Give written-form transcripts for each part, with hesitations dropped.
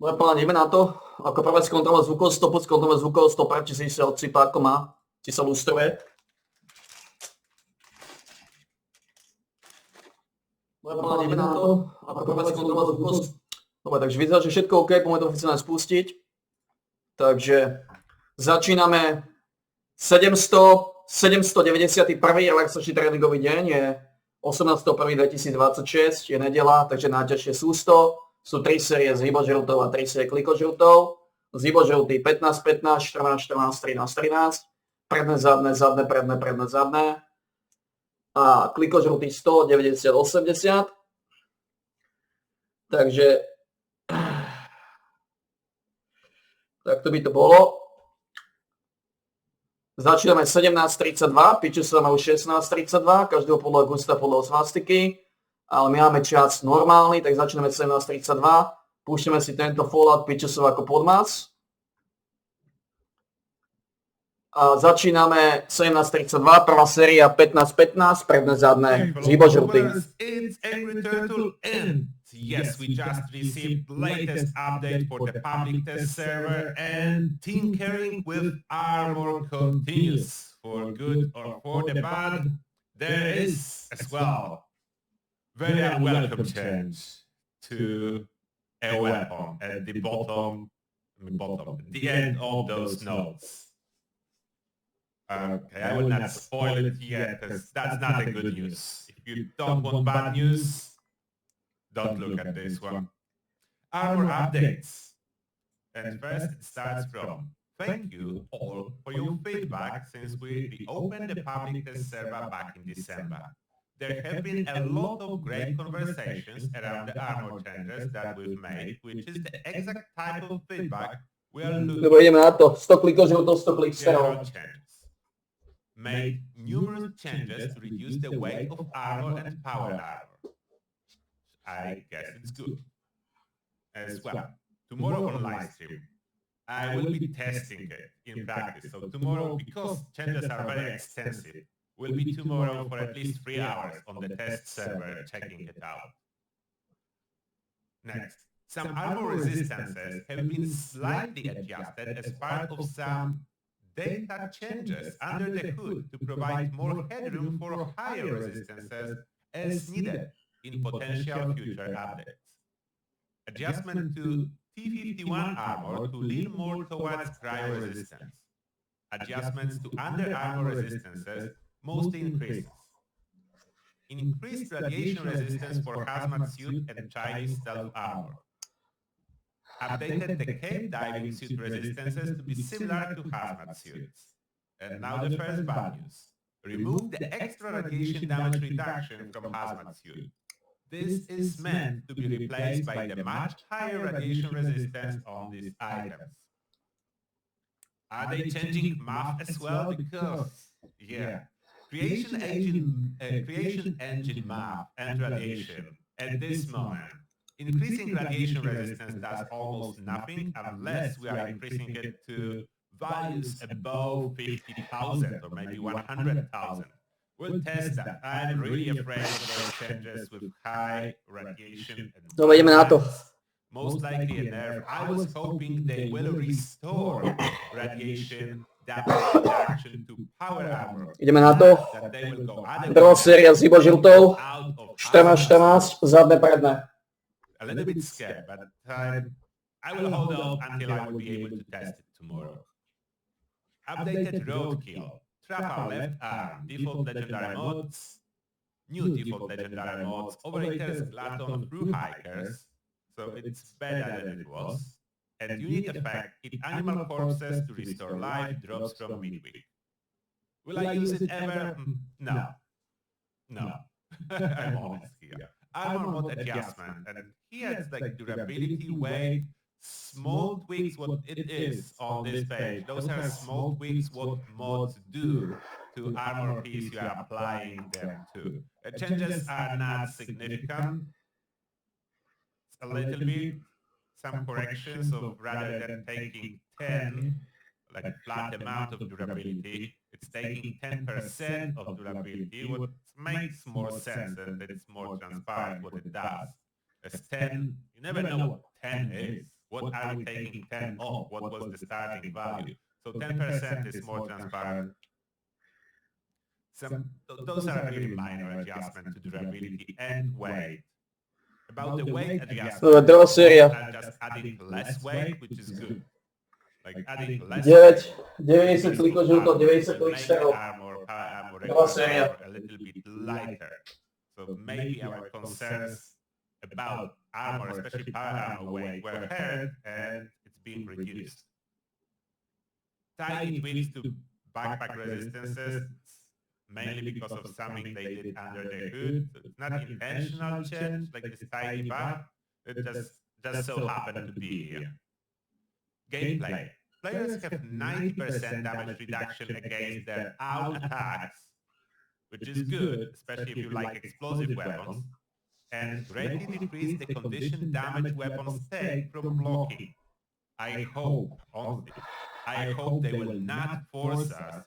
Dobre páni, ideme na to. Ako prvé skontrolovať zvukov, stopu skontrolovať zvukov, stopár, či si sa odsýpa, ako má, či sa lustruje. Dobre páni, ideme na to. Ako prvé skontrolovať zvukov. Dobre, takže vyzerá, že všetko OK, poďme to oficiálne spustiť. Takže začíname 791. relaxačný tréningový deň, je 18.1.2026, je nedeľa, takže najťažšie sústo. Sú 3 série z hybožrutov a 3 série klikožrutov. Z hybožrutý 15, 15, 14, 14, 13, 13. Predné, zadné, zadné, predné, predné, zadné. A klikožrutý 100, 90, 80. Takže takto by to bolo. Začíname 17.32, piču sa majú 16.32, každého podľa gusta, podľa osvastiky. Ale my máme čas normálny, tak začíname 17.32. Púšťame si tento Fallout Pictures ako podmas. A začíname 17.32, prvá séria 15-15, predné zadné z hybožrutým. Yes, we just received latest update for the public test server, and tinkering with armor continues. For good or for the bad, there is as well very unwelcome change to a weapon at the the end of those nodes. Okay, I will not spoil it yet, because that's not a good news. If you don't want bad news, don't look at this one. Armor updates. And first it starts from, thank you all for your feedback since we reopened the public test server back in December. There have been a lot of great conversations around the armor changes that we've made, which is the exact type of feedback we are looking for. Ideme na to. 100 klikov, že to 100 klik made numerous changes to reduce the weight of armor and power armor. I guess it's good. As well, tomorrow on live stream, I will be testing it in practice. So tomorrow, because changes are very extensive, will be tomorrow for at least 3 hours on the test server checking it out. Next, some armor resistances have been slightly adjusted as part of some data changes under the hood to provide more headroom for higher resistances as needed in potential future updates. Adjustment to T51 armor to lean more towards cryo resistance. Adjustments to under armor resistances mostly increases. Increased radiation resistance for hazmat suit and Chinese stealth armor. Updated the cave diving suit resistances to be similar to hazmat suits. And now the first bad news. Remove the extra radiation damage reduction from hazmat suit. This is meant to be replaced by the much higher radiation resistance on these items. Are they changing math as well? Because, yeah. Creation engine math and radiation at this moment. Increasing radiation resistance does almost nothing unless we are increasing it to values above 50,000 or maybe 100,000. We'll test that. I'm really afraid of those changes with high radiation. Most likely a nerve. I was hoping they will restore radiation damage reduction to power armor. Ideme na to. Prvá séria z hybožrutov. 14-14, zadné, predné. A little bit scared, but I will hold off until I will be able to test it tomorrow. Updated roadkill. Trap our left arm. Default legendary mods. New default legendary mods. Overeaters, Glutton, Through Hikers. So it's better than it was. And unit effect, hit animal corpses to restore life, drops from midweek. Will I use it ever? No. No. I'm honest here. Armor mod adjustment, and here it's like durability, weight, small tweaks what it is on this page. Those are small tweaks what mods do to armor piece you are applying them to. Changes are not significant. It's a little bit, some corrections of rather than taking 10, like a flat amount of durability, it's taking 10% of durability, what makes more sense and it's more transparent what it does. As 10, you never know what 10 is. What are we taking 10 off? What was the starting value? So 10% is more transparent. Those are really minor adjustments to durability and weight. About the weight adjustment, Druhá séria. are just adding less weight, which is good. Like adding less 90 kliko žlto, 90 klik sterov. Druhá séria. A little bit lighter. So maybe our concerns about armor, especially power armor weight, were heard and it's been reduced. Tiny tweaks to backpack resistances, mainly because of something they did under the hood. So it's not intentional change like this tiny buff. It just so happened to be here. Gameplay. Players have 90% damage reduction against their own attacks, which is good, especially if you like explosive weapons, and greatly decrease the condition damage weapons take from blocking. I hope, honestly, I hope they will not force us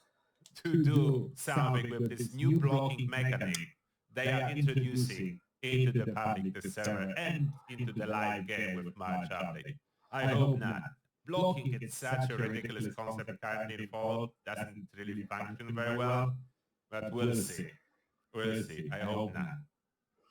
to do something with this new blocking mechanism they are introducing into the public test server and into the live game with March update. I hope not. Blocking is such a ridiculous concept currently followed, doesn't really function very well, but we'll see. We'll see. I hope not.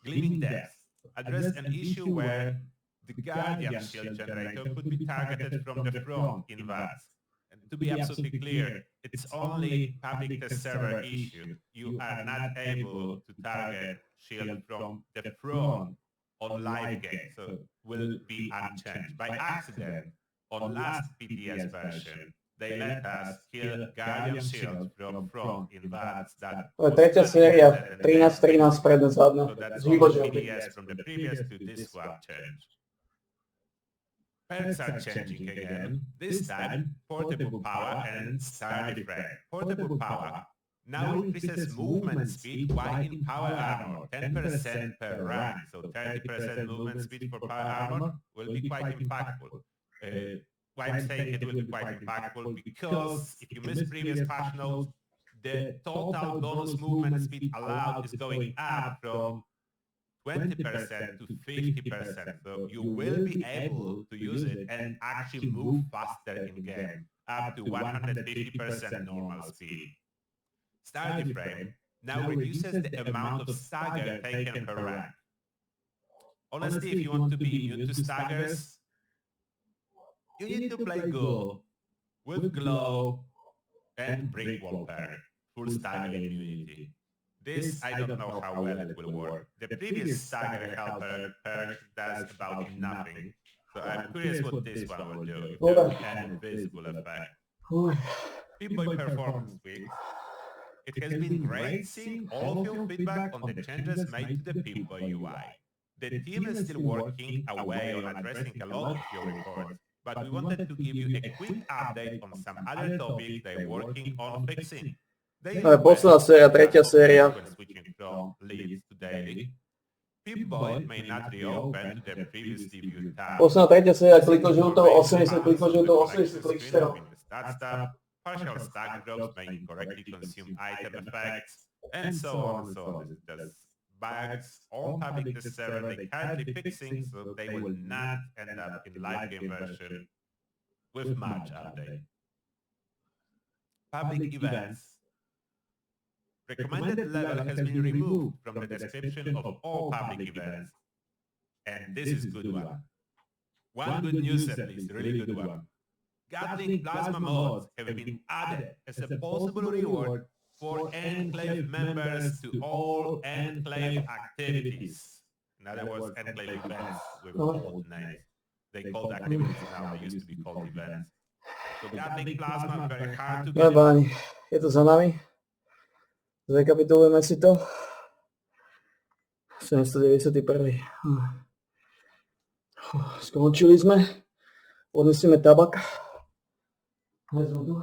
Gleaming Depth address an issue where the Guardian shield generator could be targeted from the front in VATS. And to be absolutely clear, it's only public test server issue. You are not able to target shield from the front on live game, so will be unchanged. By accident, on last PTS version, they let us kill Guardian shield from front in VATS that Tretia séria, 13-13 predné zadné. so that's Zhýbo all žltý. PTS from the previous to this one changed. Perks are changing again. This time, portable power and star frame. Portable power now increases movement speed while in power armor, 10% per rank. So 30% movement speed for power armor will be quite impactful. Why I'm saying it will be quite impactful? Because if you miss previous patch notes, the total bonus movement speed allowed is going up from 20% to 50%. So you will be able to use it and actually move faster in game, up to 150% normal speed. Star frame now reduces the amount of stagger taken per rank. Honestly, if you want to be immune to staggers, you need to play Ghoul with Glow and Brick Wall pair, full stagger immunity. This, I don't know how well it will work. The previous stagger helper perk does about nothing, so I'm curious what this one will do, if there will be an invisible effect. Pip-Boy Performance Week. It has been great seeing all of your feedback on the changes made to the Pip-Boy UI. The team is still working away on addressing a lot of your reports, but we wanted to give you a quick update on some other topics they're working on fixing. Posledná séria, tretia séria. When switching from leads to daily, Pip-Boy may not reopen the previously viewed tab. Posledná tretia séria, kliko žlto, 80 kliko žlto, 80 klik sterov. Partial stack drops may incorrectly consume item effects, and so on and so on. There's bugs on public test server they currently fixing, so they will not end up in live game version with March update. Public events. Recommended level has been removed from the description of all public events. And this is good one. One good news at least, really good one. Gatling Plasma mods have been added as a possible reward for Enclave members to all Enclave activities. In other words, Enclave events with old names. They called activities now, they used to be called events. So Gatling Plasma, very hard to get. Páni, je to za nami. Zrekapitulujeme si to. 791. Skončili sme. Odnesieme tabak. Bez vodu.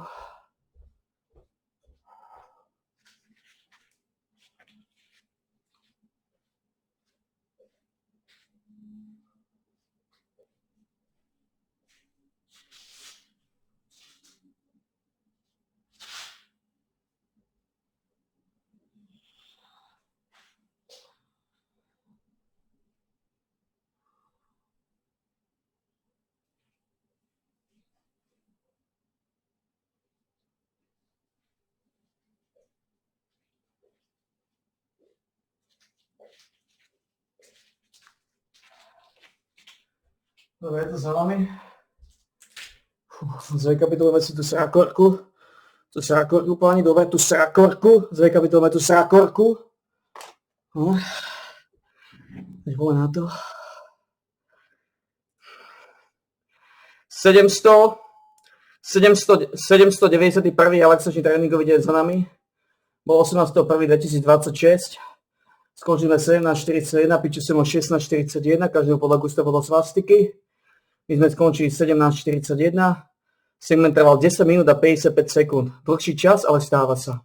Dobre, je to za nami. Zrekapitulujeme si tú srakorku. Tú srakorku, páni, dobre, tú srakorku. Zrekapitulujeme tú srakorku. No. Teď bolo na to. 791. relaxačný tréningový deň za nami. Bol 18.1.2026. Skončíme 17.41, piču som o 16.41, každého podľa gusta podľa svastiky. My sme skončili 17.41. Segment trval 10 minút a 55 sekúnd. Dlhší čas, ale stáva sa.